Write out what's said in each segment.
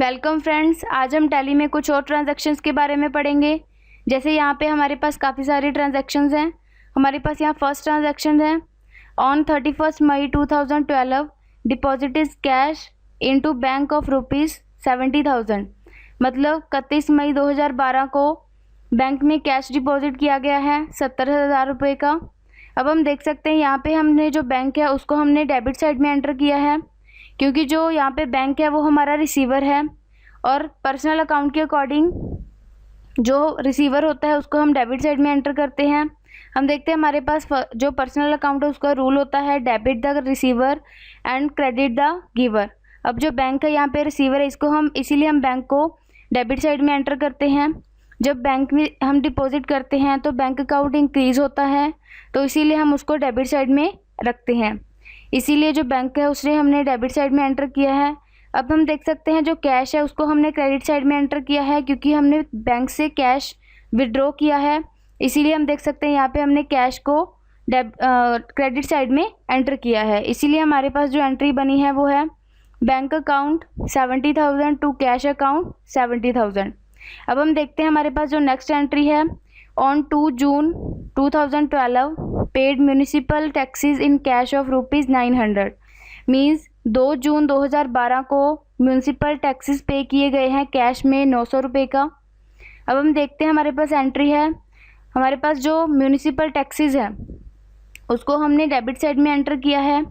Welcome friends, आज हम tally में कुछ और ट्रांजैक्शंस के बारे में पढ़ेंगे। जैसे यहाँ पे हमारे पास काफ़ी सारी ट्रांजैक्शंस हैं। हमारे पास यहाँ फर्स्ट ट्रांजैक्शन है, on 31 May 2012 deposit is cash into bank of ₹70,000। मतलब 31 मई 2012 को बैंक में कैश डिपॉजिट किया गया है 70,000 रुपये का। अब हम देख सकते हैं यहाँ पे हमने जो बैंक है उसको हमने डेबिट साइड में एंटर किया है, क्योंकि जो यहाँ पे बैंक है वो हमारा रिसीवर है और पर्सनल अकाउंट के अकॉर्डिंग जो रिसीवर होता है उसको हम डेबिट साइड में एंटर करते हैं। हम देखते हैं हमारे पास जो पर्सनल अकाउंट है उसका रूल होता है debit the receiver and credit the giver. अब जो बैंक है यहाँ पे रिसीवर है, इसको हम इसीलिए हम बैंक को डेबिट साइड में एंटर करते हैं। जब बैंक में हम डिपॉजिट करते हैं तो बैंक अकाउंट इंक्रीज होता है, तो इसीलिए हम उसको डेबिट साइड में रखते हैं। इसीलिए जो बैंक है उसने हमने डेबिट साइड में एंटर किया है। अब हम देख सकते हैं जो कैश है उसको हमने क्रेडिट साइड में एंटर किया है, क्योंकि हमने बैंक से कैश विड्रॉ किया है। इसीलिए हम देख सकते हैं यहाँ पे हमने कैश को क्रेडिट साइड में एंटर किया है। इसीलिए हमारे पास जो एंट्री बनी है वो है bank account 70,000 to cash account 70,000। अब हम देखते हैं हमारे पास जो नेक्स्ट एंट्री है, on 2 June 2012 paid municipal taxes in cash of ₹900। Means 2 जून 2012 को म्यूनिसिपल टैक्सेस पे किए गए हैं कैश में 900 रुपये का। अब हम देखते हैं हमारे पास एंट्री है, हमारे पास जो म्यूनिसिपल टैक्सेस है उसको हमने डेबिट साइड में एंटर किया है,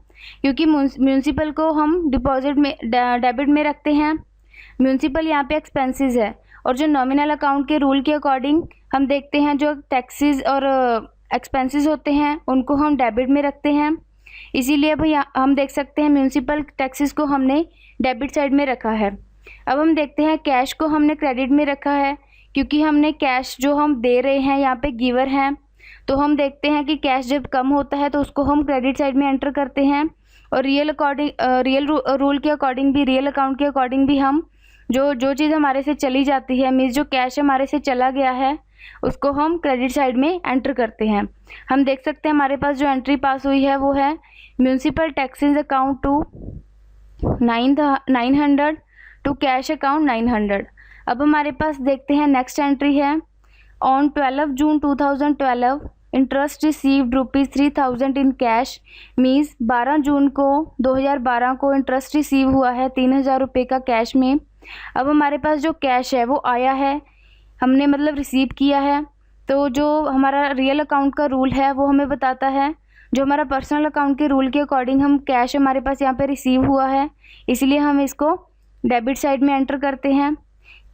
क्योंकि म्यूनिसिपल को हम डिपॉजिट में डेबिट में रखते हैं। म्यूनिसिपल यहाँ पे एक्सपेंसेस है और जो नॉमिनल अकाउंट के रूल के अकॉर्डिंग हम देखते हैं जो टैक्सेस और एक्सपेंसेस होते हैं उनको हम डेबिट में रखते हैं। इसीलिए अब हम देख सकते हैं म्यूनिसिपल टैक्सेस को हमने डेबिट साइड में रखा है। अब हम देखते हैं कैश को हमने क्रेडिट में रखा है, क्योंकि हमने कैश जो हम दे रहे हैं यहाँ पे गिवर हैं, तो हम देखते हैं कि कैश जब कम होता है तो उसको हम क्रेडिट साइड में एंटर करते हैं। और रियल रूल के अकॉर्डिंग भी, रियल अकाउंट के अकॉर्डिंग भी हम जो चीज़ हमारे से चली जाती है, मीन्स जो कैश हमारे से चला गया है उसको हम क्रेडिट साइड में एंटर करते हैं। हम देख सकते हैं हमारे पास जो एंट्री पास हुई है वो है municipal taxes account to 900 to cash account 900। अब हमारे पास देखते हैं नेक्स्ट एंट्री है, on 12 June 2012 interest received ₹3,000 in cash. Means 12 जून को 2012 को इंटरेस्ट रिसीव हुआ है 3,000 रुपये का कैश में। अब हमारे पास जो कैश है वो आया है, हमने मतलब रिसीव किया है, तो जो हमारा रियल अकाउंट का रूल है वो हमें बताता है, जो हमारा पर्सनल अकाउंट के रूल के अकॉर्डिंग हम कैश हमारे पास यहाँ पे रिसीव हुआ है, इसलिए हम इसको डेबिट साइड में एंटर करते हैं।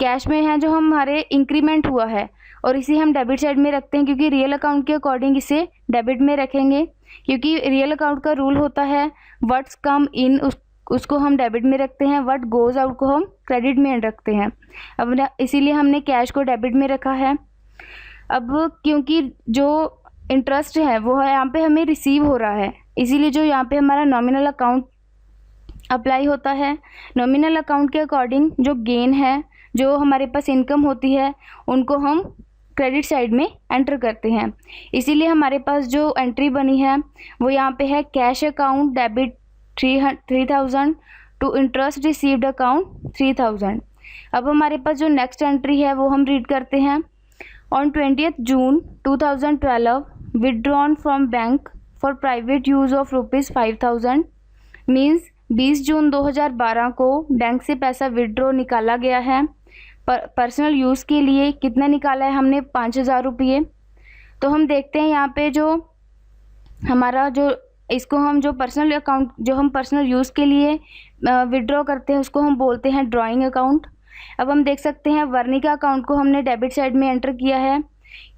कैश में है जो हमारे इंक्रीमेंट हुआ है और इसे हम डेबिट साइड में रखते हैं, क्योंकि रियल अकाउंट के अकॉर्डिंग इसे डेबिट में रखेंगे, क्योंकि रियल अकाउंट का रूल होता है व्हाट्स कम इन उसको हम डेबिट में रखते हैं, व्हाट गोज़ आउट को हम क्रेडिट में रखते हैं। अब इसीलिए हमने कैश को डेबिट में रखा है। अब क्योंकि जो इंटरेस्ट है वो है यहाँ पे हमें रिसीव हो रहा है, इसीलिए जो यहाँ पे हमारा नॉमिनल अकाउंट अप्लाई होता है, नॉमिनल अकाउंट के अकॉर्डिंग जो गेन है, जो हमारे पास इनकम होती है, उनको हम क्रेडिट साइड में एंटर करते हैं। इसीलिए हमारे पास जो एंट्री बनी है वो यहाँ पे है cash account debit 3,000 to interest received account 3,000। अब हमारे पास जो नेक्स्ट एंट्री है वो हम रीड करते हैं, on 20 June 2012 withdrawn from bank for private use of ₹5,000। Means 20 जून 2012 को बैंक से पैसा विदड्रॉ निकाला गया है पर्सनल यूज़ के लिए। कितना निकाला है हमने? 5,000 रुपये। तो हम देखते हैं यहाँ पे जो हमारा जो इसको हम जो पर्सनल अकाउंट जो हम पर्सनल यूज़ के लिए विड्रॉ करते हैं उसको हम बोलते हैं ड्राइंग अकाउंट। अब हम देख सकते हैं वर्निका अकाउंट को हमने डेबिट साइड में एंटर किया है,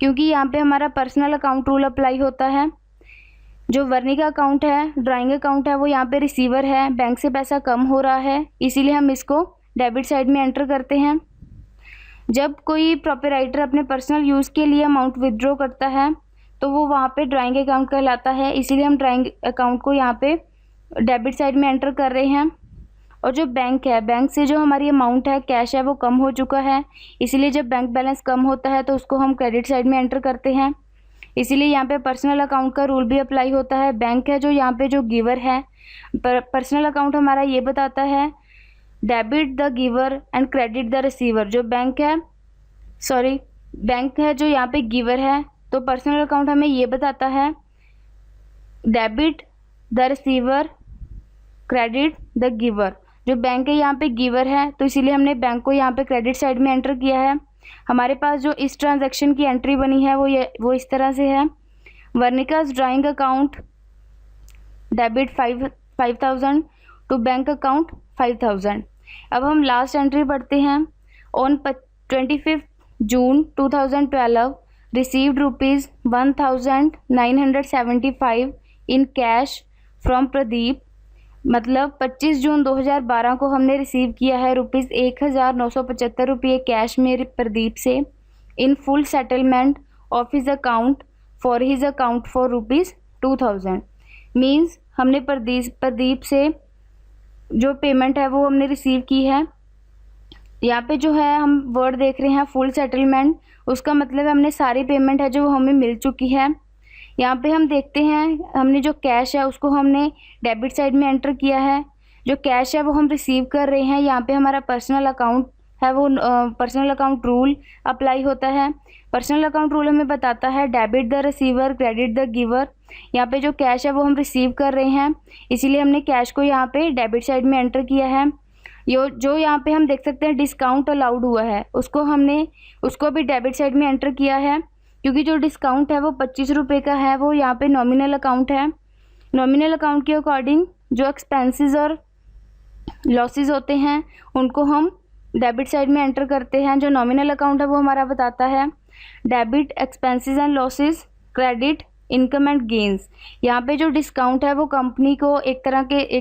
क्योंकि यहाँ पे हमारा पर्सनल अकाउंट रूल अप्लाई होता है। जो वर्निका अकाउंट है, ड्राइंग अकाउंट है, वो यहाँ पे रिसीवर है, बैंक से पैसा कम हो रहा है, इसीलिए हम इसको डेबिट साइड में एंटर करते हैं। जब कोई प्रोप्राइटर अपने पर्सनल यूज़ के लिए अमाउंट विदड्रॉ करता है तो वो वहाँ पे ड्राइंग अकाउंट कहलाता है, इसीलिए हम ड्राइंग अकाउंट को यहाँ पे डेबिट साइड में एंटर कर रहे हैं। और जो बैंक है, बैंक से जो हमारी अमाउंट है, कैश है, वो कम हो चुका है, इसीलिए जब बैंक बैलेंस कम होता है तो उसको हम क्रेडिट साइड में एंटर करते हैं। इसीलिए यहाँ पे पर्सनल अकाउंट का रूल भी अप्लाई होता है। बैंक है जो यहाँ पे जो गिवर है, पर्सनल अकाउंट हमारा ये बताता है debit the giver and credit the receiver. जो बैंक है जो यहाँ पे गिवर है, तो पर्सनल अकाउंट हमें ये बताता है debit the receiver credit the giver. जो बैंक है यहाँ पे गिवर है, तो इसीलिए हमने बैंक को यहाँ पे क्रेडिट साइड में एंटर किया है। हमारे पास जो इस ट्रांजैक्शन की एंट्री बनी है वो इस तरह से है, वर्निकास drawing account debit 5,000 to bank account 5,000। अब हम लास्ट एंट्री पढ़ते हैं। On 25 June 2012 received ₹1,975 in cash from Pradeep. मतलब 25 जून 2012 को हमने रिसीव किया है ₹1,975 कैश मेरे प्रदीप से, in full settlement of his account for his account for ₹2,000। Means हमने प्रदीप से जो पेमेंट है वो हमने रिसीव की है। यहाँ पे जो है हम वर्ड देख रहे हैं फुल सेटलमेंट, उसका मतलब है हमने सारी पेमेंट है जो वो हमें मिल चुकी है। यहाँ पे हम देखते हैं हमने जो कैश है उसको हमने डेबिट साइड में एंटर किया है। जो कैश है वो हम रिसीव कर रहे हैं। यहाँ पे हमारा पर्सनल अकाउंट है वो पर्सनल अकाउंट रूल अप्लाई होता है। पर्सनल अकाउंट रूल हमें बताता है debit the receiver credit the giver. यहाँ पे जो कैश है वो हम रिसीव कर रहे हैं, इसीलिए हमने कैश को यहाँ पे डेबिट साइड में एंटर किया है। जो यहाँ पे हम देख सकते हैं डिस्काउंट अलाउड हुआ है, उसको भी डेबिट साइड में एंटर किया है, क्योंकि जो डिस्काउंट है वो 25 रुपये का है, वो यहाँ पे नॉमिनल अकाउंट है। नॉमिनल अकाउंट के अकॉर्डिंग जो एक्सपेंसेस और लॉसेस होते हैं उनको हम डेबिट साइड में एंटर करते हैं। जो नॉमिनल अकाउंट है वो हमारा बताता है debit expenses and losses credit income and gains. यहाँ पे जो डिस्काउंट है वो कंपनी को एक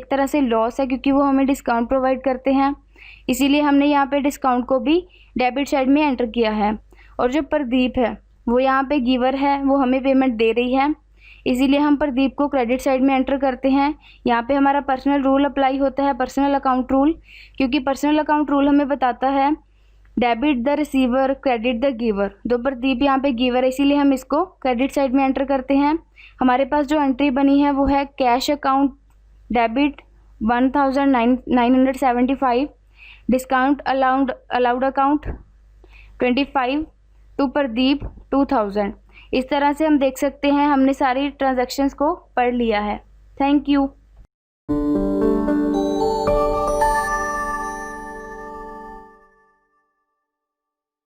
तरह से लॉस है, क्योंकि वो हमें डिस्काउंट प्रोवाइड करते हैं, इसीलिए हमने यहाँ पे डिस्काउंट को भी डेबिट साइड में एंटर किया है। और जो प्रदीप है वो यहाँ पे गिवर है, वो हमें पेमेंट दे रही है, इसीलिए हम प्रदीप को क्रेडिट साइड में एंटर करते हैं। यहाँ पे हमारा पर्सनल रूल अप्लाई होता है, पर्सनल अकाउंट रूल, क्योंकि पर्सनल अकाउंट रूल हमें बताता है debit the receiver credit the giver. तो प्रदीप यहाँ पे गिवर है, इसीलिए हम इसको क्रेडिट साइड में एंटर करते हैं। हमारे पास जो एंट्री बनी है वो है cash account debit 1,975, discount allowed account 25 to Pradeep 2,000। इस तरह से हम देख सकते हैं हमने सारी ट्रांजैक्शंस को पढ़ लिया है। Thank you.